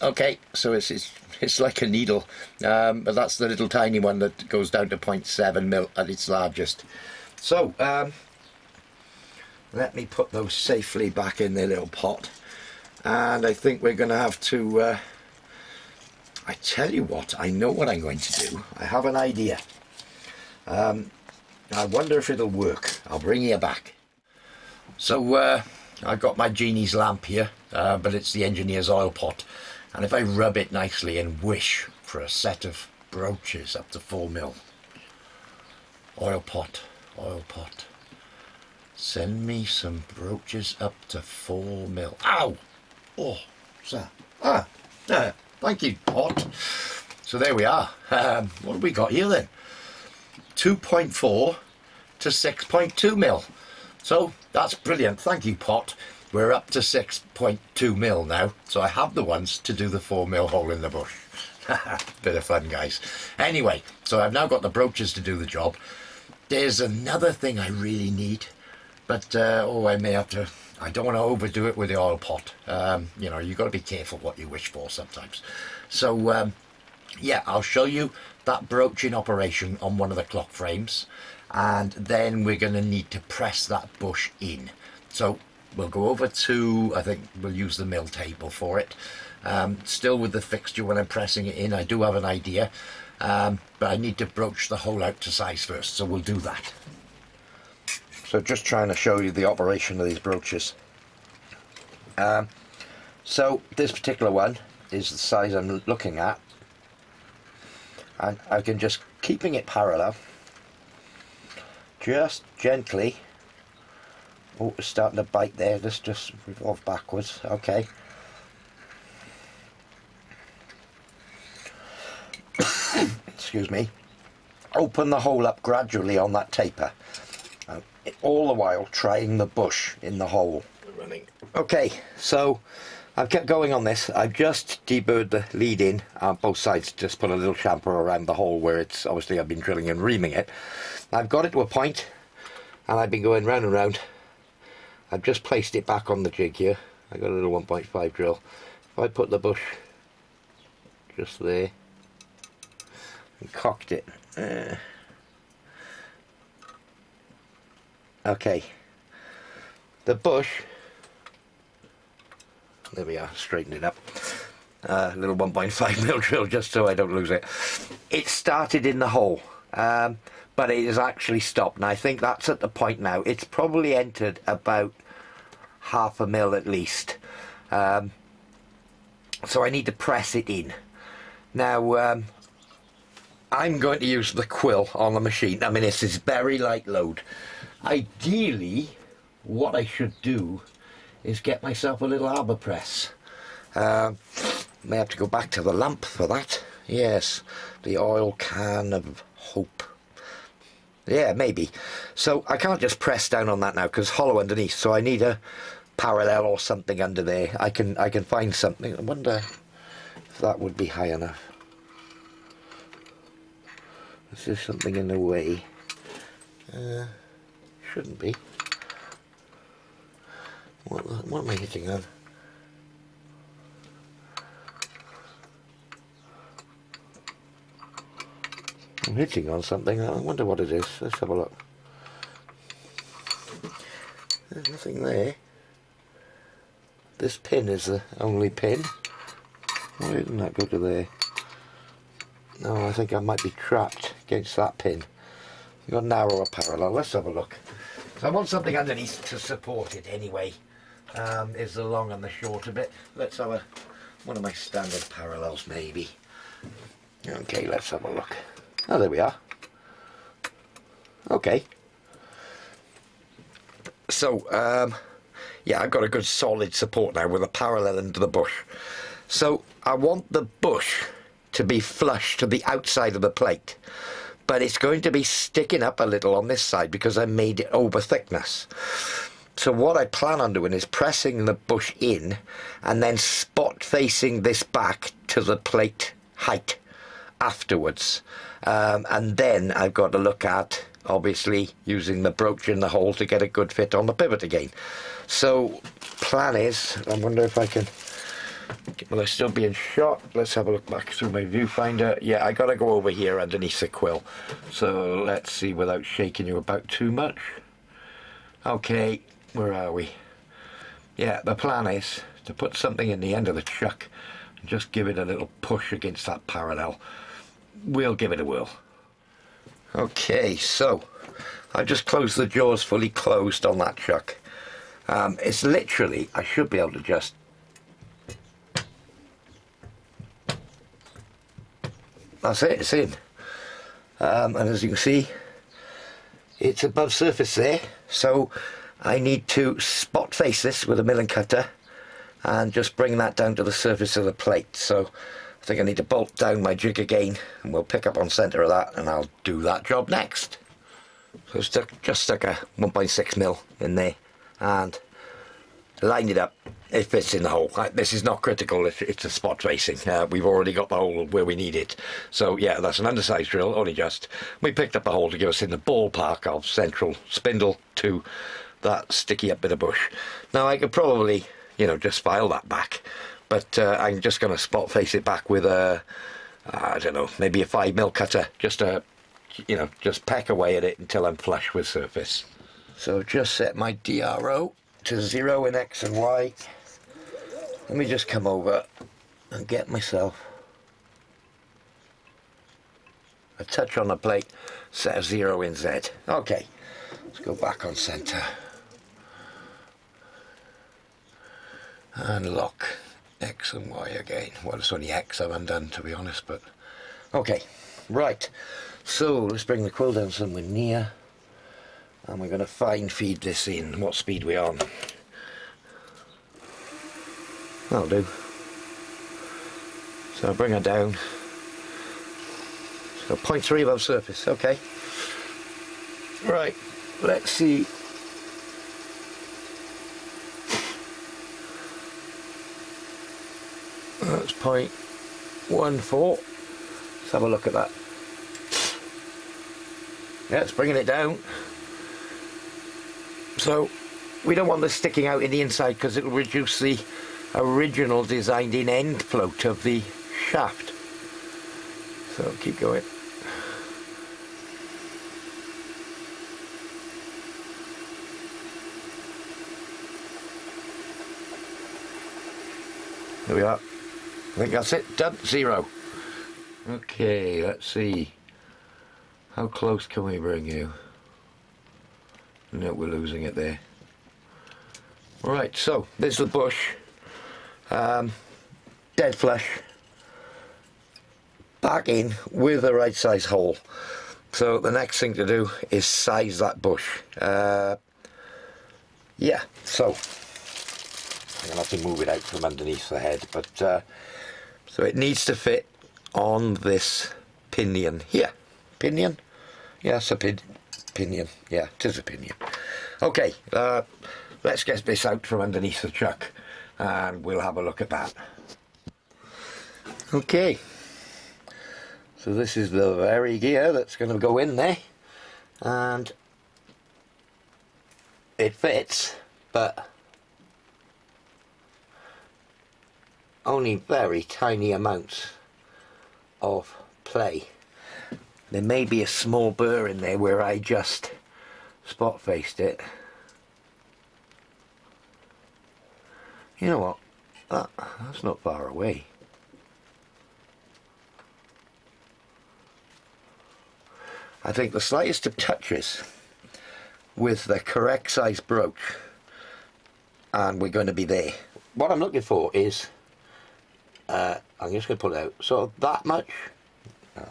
Okay, so it's like a needle, but that's the little tiny one that goes down to 0.7mm at its largest. So let me put those safely back in their little pot. And I think we're going to have to, I tell you what, I know what I'm going to do. I have an idea. I wonder if it'll work. I'll bring you back. So I've got my genie's lamp here, but it's the engineer's oil pot. And if I rub it nicely and wish for a set of broaches up to 4mm. Oil pot, send me some broaches up to 4mm. Ow! Oh, sir. Thank you, pot. So there we are. What have we got here then? 2.4 to 6.2mm. So that's brilliant. Thank you, pot. We're up to 6.2mm now. So I have the ones to do the 4mm hole in the bush. Bit of fun, guys. Anyway, so I've now got the broaches to do the job. There's another thing I really need, but I may have to. I don't want to overdo it with the oil pot. You know, you've got to be careful what you wish for sometimes. So yeah, I'll show you that broaching operation on one of the clock frames, and then we're going to need to press that bush in. So we'll go over to, I think we'll use the mill table for it. Still with the fixture when I'm pressing it in, I do have an idea. But I need to broach the hole out to size first, so we'll do that. So just trying to show you the operation of these broaches. So this particular one is the size I'm looking at, and I can just, keeping it parallel, just gently, oh, it's starting to bite there, let's just revolve backwards, okay. Excuse me. Open the hole up gradually on that taper, all the while trying the bush in the hole. Okay, so I've kept going on this. I've just deburred the lead in on both sides, just put a little chamfer around the hole where it's obviously I've been drilling and reaming it. I've got it to a point, and I've been going round and round. I've just placed it back on the jig here. I got a little 1.5 drill. If I put the bush just there and cocked it. Okay, the bush, there we are, straighten it up. Little 1.5mm drill just so I don't lose it. It started in the hole, but it has actually stopped, and I think that's at the point now. It's probably entered about 1/2 mil at least. So I need to press it in. Now, I'm going to use the quill on the machine. I mean, this is very light load. Ideally, what I should do is get myself a little arbor press. May have to go back to the lamp for that. Yes, the oil can of hope. Yeah, maybe. So I can't just press down on that now because it's hollow underneath, so I need a parallel or something under there. I can find something. I wonder if that would be high enough. Is there something in the way? Shouldn't be. What am I hitting on? I'm hitting on something. I wonder what it is. Let's have a look. There's nothing there. This pin is the only pin. Why didn't that go to there? No, I think I might be trapped against that pin. You've got to narrow a parallel. Let's have a look. So I want something underneath to support it anyway. Is the long and the short of it. Let's have one of my standard parallels maybe. Okay, let's have a look. Oh, there we are. Okay. So, yeah, I've got a good solid support now with a parallel into the bush. So, I want the bush to be flush to the outside of the plate. But it's going to be sticking up a little on this side because I made it over thickness. So what I plan on doing is pressing the bush in and then spot facing this back to the plate height afterwards. And then I've got to look at, obviously, using the brooch in the hole to get a good fit on the pivot again. So, plan is, I wonder if I can, will I still be in shot? Let's have a look back through my viewfinder. Yeah, I got to go over here underneath the quill. So, let's see without shaking you about too much. Okay, where are we? Yeah, the plan is to put something in the end of the chuck and just give it a little push against that parallel. We'll give it a whirl. Okay, so I've just closed the jaws fully closed on that chuck. It's literally, I should be able to just that's it, it's in. And as you can see, it's above surface there, so I need to spot face this with a milling cutter and just bring that down to the surface of the plate. So I think I need to bolt down my jig again and we'll pick up on centre of that and I'll do that job next. So just stuck a 1.6mm in there and lined it up. It fits in the hole. This is not critical if it's a spot facing. We've already got the hole where we need it. So yeah, that's an undersized drill, only just. We picked up a hole to give us in the ballpark of central spindle to that sticky up bit of bush. Now I could probably, you know, just file that back. But I'm just going to spot face it back with a, I don't know, maybe a 5mm cutter, just to, you know, just peck away at it until I'm flush with surface. So just set my DRO to 0 in X and Y. Let me just come over and get myself a touch on the plate, set a 0 in Z. Okay, let's go back on centre. And lock. X and Y again. Well, it's only X I've undone, to be honest, but okay, right. So let's bring the quill down somewhere near, and we're going to fine feed this in. What speed we on? That'll do. So bring her down. So 0.3 above surface. Okay. Right. Let's see. That's 0.14. Let's have a look at that. Yeah, it's bringing it down. So we don't want this sticking out in the inside because it will reduce the original designed in end float of the shaft. So keep going. There we are. I think that's it. Done. 0. Okay, let's see. How close can we bring you? No, we're losing it there. Right, so there's the bush. Dead flush. Back in with the right size hole. So the next thing to do is size that bush. Yeah, so I'm going to have to move it out from underneath the head, but so it needs to fit on this pinion here. Pinion? Yes, a pinion. Yeah, it is a pinion. Okay, let's get this out from underneath the chuck and we'll have a look at that. Okay, so this is the very gear that's going to go in there, and it fits, but only very tiny amounts of play. There may be a small burr in there where I just spot faced it. You know what, that's not far away. I think the slightest of touches with the correct size brooch and we're going to be there. What I'm looking for is, I'm just going to pull it out, so that much.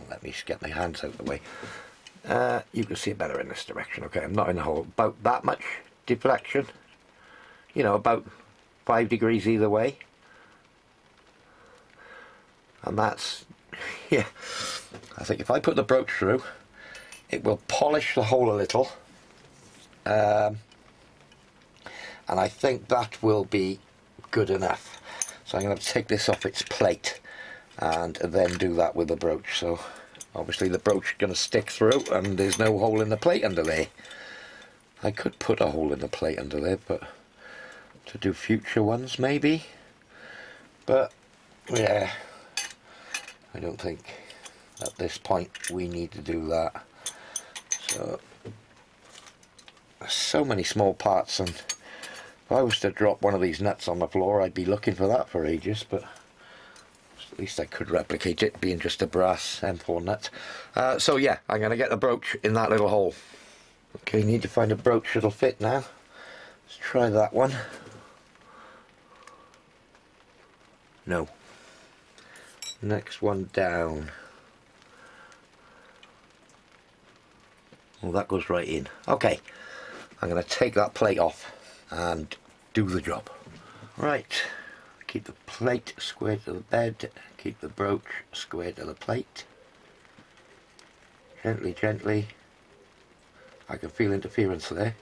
Let me just get my hands out of the way. You can see it better in this direction. Okay, I'm not in the hole. About that much deflection, you know, about 5 degrees either way, and that's, yeah, I think if I put the brooch through, it will polish the hole a little, and I think that will be good enough. So I'm going to take this off its plate and then do that with the brooch. So obviously the brooch is going to stick through and there's no hole in the plate under there. I could put a hole in the plate under there, but to do future ones maybe, but yeah, I don't think at this point we need to do that. So there's so many small parts, and if I was to drop one of these nuts on the floor I'd be looking for that for ages, but at least I could replicate it being just a brass M4 nut. So yeah, I'm going to get the brooch in that little hole. Okay, need to find a brooch that'll fit now. Let's try that one. No. Next one down. Well, that goes right in. Okay, I'm going to take that plate off and do the job. Right, keep the plate square to the bed, keep the brooch square to the plate. Gently, gently. I can feel interference there.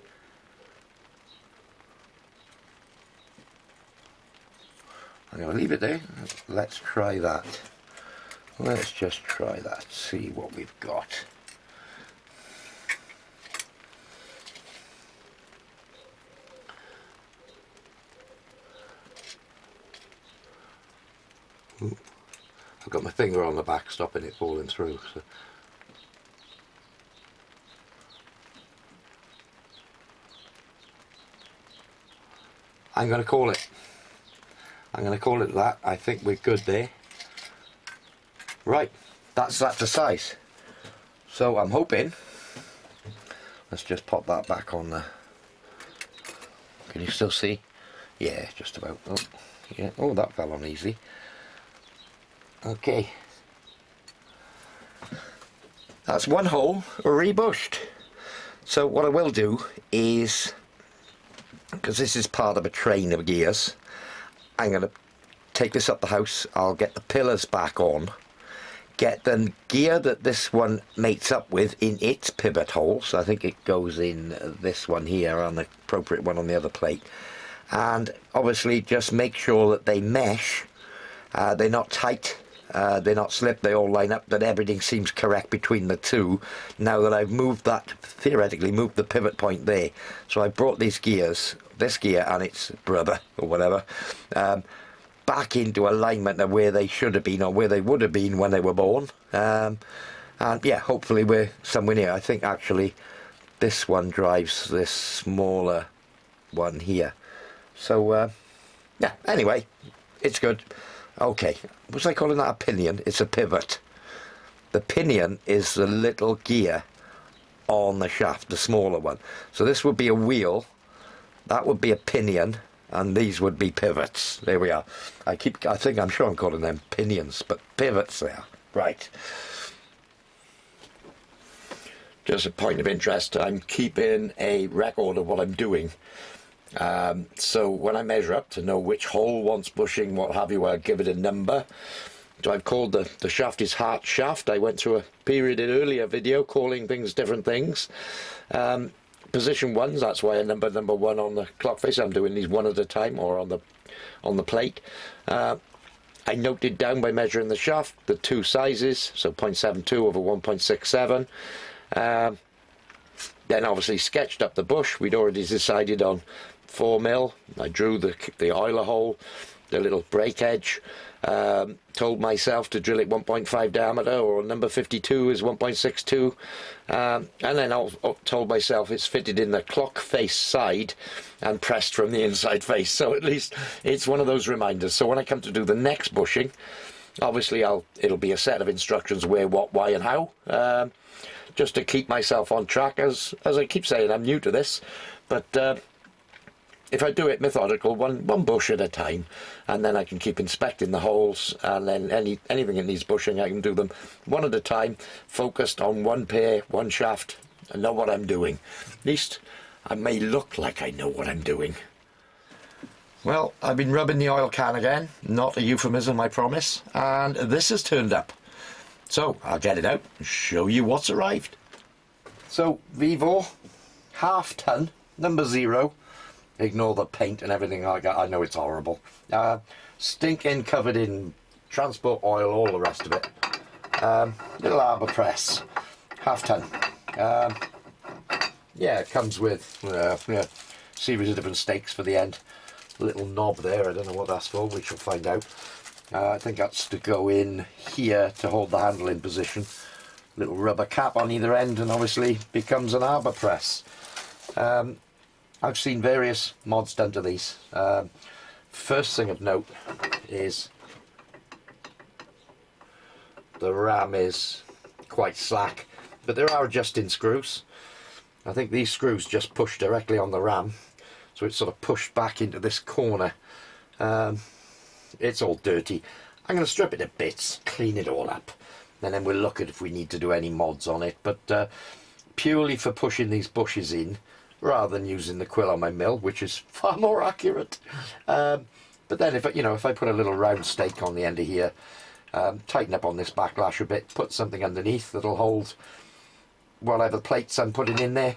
I'm going to leave it there. Let's try that. Let's just try that, see what we've got. Ooh. I've got my finger on the back stopping it falling through. So. I'm going to call it. I'm going to call it that. I think we're good there. Right, that's that to size. So I'm hoping, let's just pop that back on there. Can you still see? Yeah, just about. Oh, yeah. Oh, that fell on easy. Okay. That's one hole rebushed. So what I will do is, because this is part of a train of gears, I'm going to take this up the house. I'll get the pillars back on, get the gear that this one mates up with in its pivot hole. So I think it goes in this one here and the appropriate one on the other plate. And obviously just make sure that they mesh. They're not tight. They're not slipped, they all line up, that everything seems correct between the two. Now that I've moved that, theoretically moved the pivot point there, so I brought these gears, this gear and its brother, or whatever, back into alignment of where they should have been, or where they would have been when they were born. And yeah, hopefully we're somewhere near. I think actually this one drives this smaller one here. So yeah, anyway, it's good. Okay, was I calling that a pinion? It's a pivot. The pinion is the little gear on the shaft, the smaller one. So this would be a wheel, that would be a pinion, and these would be pivots. There we are. I think I'm sure I'm calling them pinions, but pivots they are. Right. Just a point of interest, I'm keeping a record of what I'm doing. So when I measure up to know which hole wants bushing, what have you, I'll give it a number. So I've called the shaft is heart shaft. I went through a period in earlier video calling things different things. Position ones, that's why I number one on the clock face. I'm doing these one at a time, or on the plate. I noted down by measuring the shaft the two sizes, so 0.72 over 1.67. Then obviously sketched up the bush. We'd already decided on 4mm. I drew the oiler hole, the little break edge. Told myself to drill it 1.5 diameter, or number 52 is 1.62. And then I told myself it's fitted in the clock face side and pressed from the inside face. So at least it's one of those reminders. So when I come to do the next bushing, obviously it'll be a set of instructions: where, what, why and how. Just to keep myself on track. As I keep saying, I'm new to this, but if I do it methodical, one bush at a time, and then I can keep inspecting the holes, and then anything that needs bushing, I can do them one at a time, focused on one pair, one shaft, and know what I'm doing. At least I may look like I know what I'm doing. Well, I've been rubbing the oil can again, not a euphemism, I promise, and this has turned up. So I'll get it out and show you what's arrived. So Vivo, half ton, number 0. Ignore the paint and everything like that. I know it's horrible. Stinking covered in transport oil, all the rest of it. Little arbor press, half ton. Yeah, it comes with yeah, series of different stakes for the end. Little knob there, I don't know what that's for, we shall find out. I think that's to go in here to hold the handle in position. Little rubber cap on either end, and obviously becomes an arbor press. I've seen various mods done to these. First thing of note is the ram is quite slack, but there are adjusting screws. I think these screws just push directly on the ram, so it's sort of pushed back into this corner. It's all dirty. I'm going to strip it to bits, clean it all up, and then we'll look at if we need to do any mods on it. But purely for pushing these bushes in, rather than using the quill on my mill, which is far more accurate. But then if I put a little round stake on the end of here, tighten up on this backlash a bit, put something underneath that'll hold whatever plates I'm putting in there,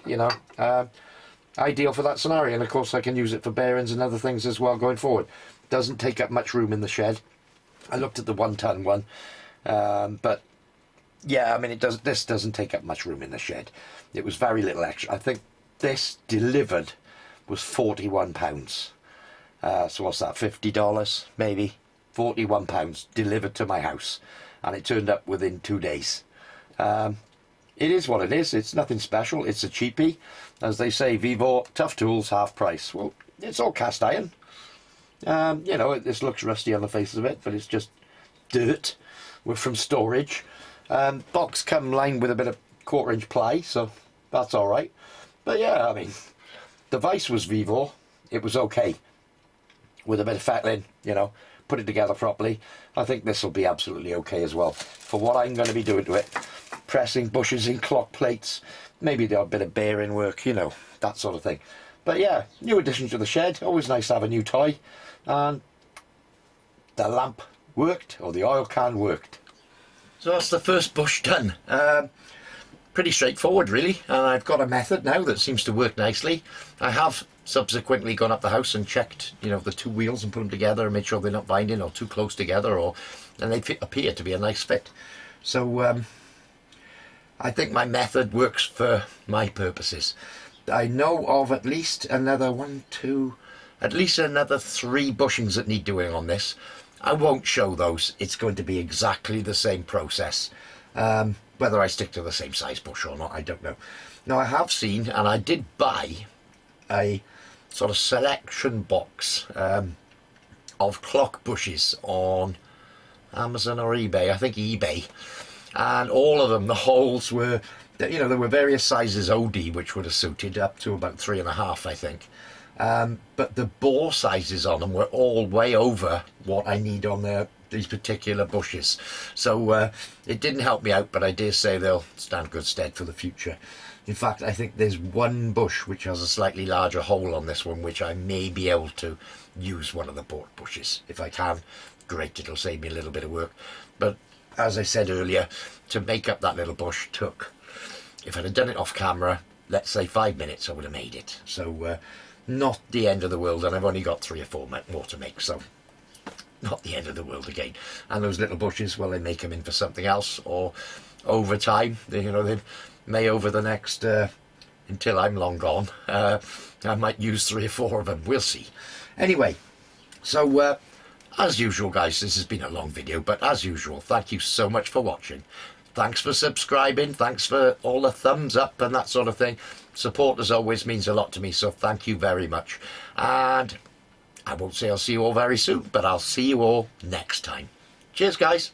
ideal for that scenario. And of course I can use it for bearings and other things as well going forward. Doesn't take up much room in the shed. I looked at the 1 ton one, but yeah, I mean, this doesn't take up much room in the shed. It was very little extra. I think this delivered was £41. So what's that, $50 maybe? £41 delivered to my house, and it turned up within 2 days. It is what it is. It's nothing special. It's a cheapie. As they say, Vivo, tough tools, half price. Well, it's all cast iron. This looks rusty on the face of it, but it's just dirt. We're from storage. Box come lined with a bit of 1/4 inch ply, so that's all right. But yeah, I mean, the vise was Vivo. It was okay. With a bit of fettling, put it together properly. I think this will be absolutely okay as well. For what I'm going to be doing to it, pressing bushes in clock plates, maybe the odd bit of bearing work, that sort of thing. But yeah, new addition to the shed. Always nice to have a new toy. And the lamp worked, or the oil can worked. So that's the first bush done. Pretty straightforward really, and I've got a method now that seems to work nicely. I have subsequently gone up the house and checked the two wheels and put them together and made sure they're not binding or too close together, and they appear to be a nice fit. So I think my method works for my purposes. I know of at least another 3 bushings that need doing on this. I won't show those. It's going to be exactly the same process. Whether I stick to the same size bush or not, I don't know. Now, I have seen, and I did buy a sort of selection box of clock bushes on Amazon or eBay. I think eBay. And all of them, the holes were, there were various sizes OD which would have suited, up to about 3.5, I think. But the bore sizes on them were all way over what I need on these particular bushes. So it didn't help me out, but I dare say they'll stand good stead for the future. In fact, I think there's one bush which has a slightly larger hole on this one, which I may be able to use one of the bought bushes. If I can, great, it'll save me a little bit of work. But as I said earlier, to make up that little bush took, if I'd have done it off camera, let's say 5 minutes, I would have made it. So not the end of the world, and I've only got 3 or 4 more to make, so not the end of the world again. And those little bushes, well, they make them into something else, or over time, they may over the next until I'm long gone, I might use 3 or 4 of them. We'll see. Anyway, so as usual, guys, this has been a long video, but as usual, thank you so much for watching. Thanks for subscribing. Thanks for all the thumbs up and that sort of thing. Support, as always, means a lot to me, so thank you very much. And I won't say I'll see you all very soon, but I'll see you all next time. Cheers, guys.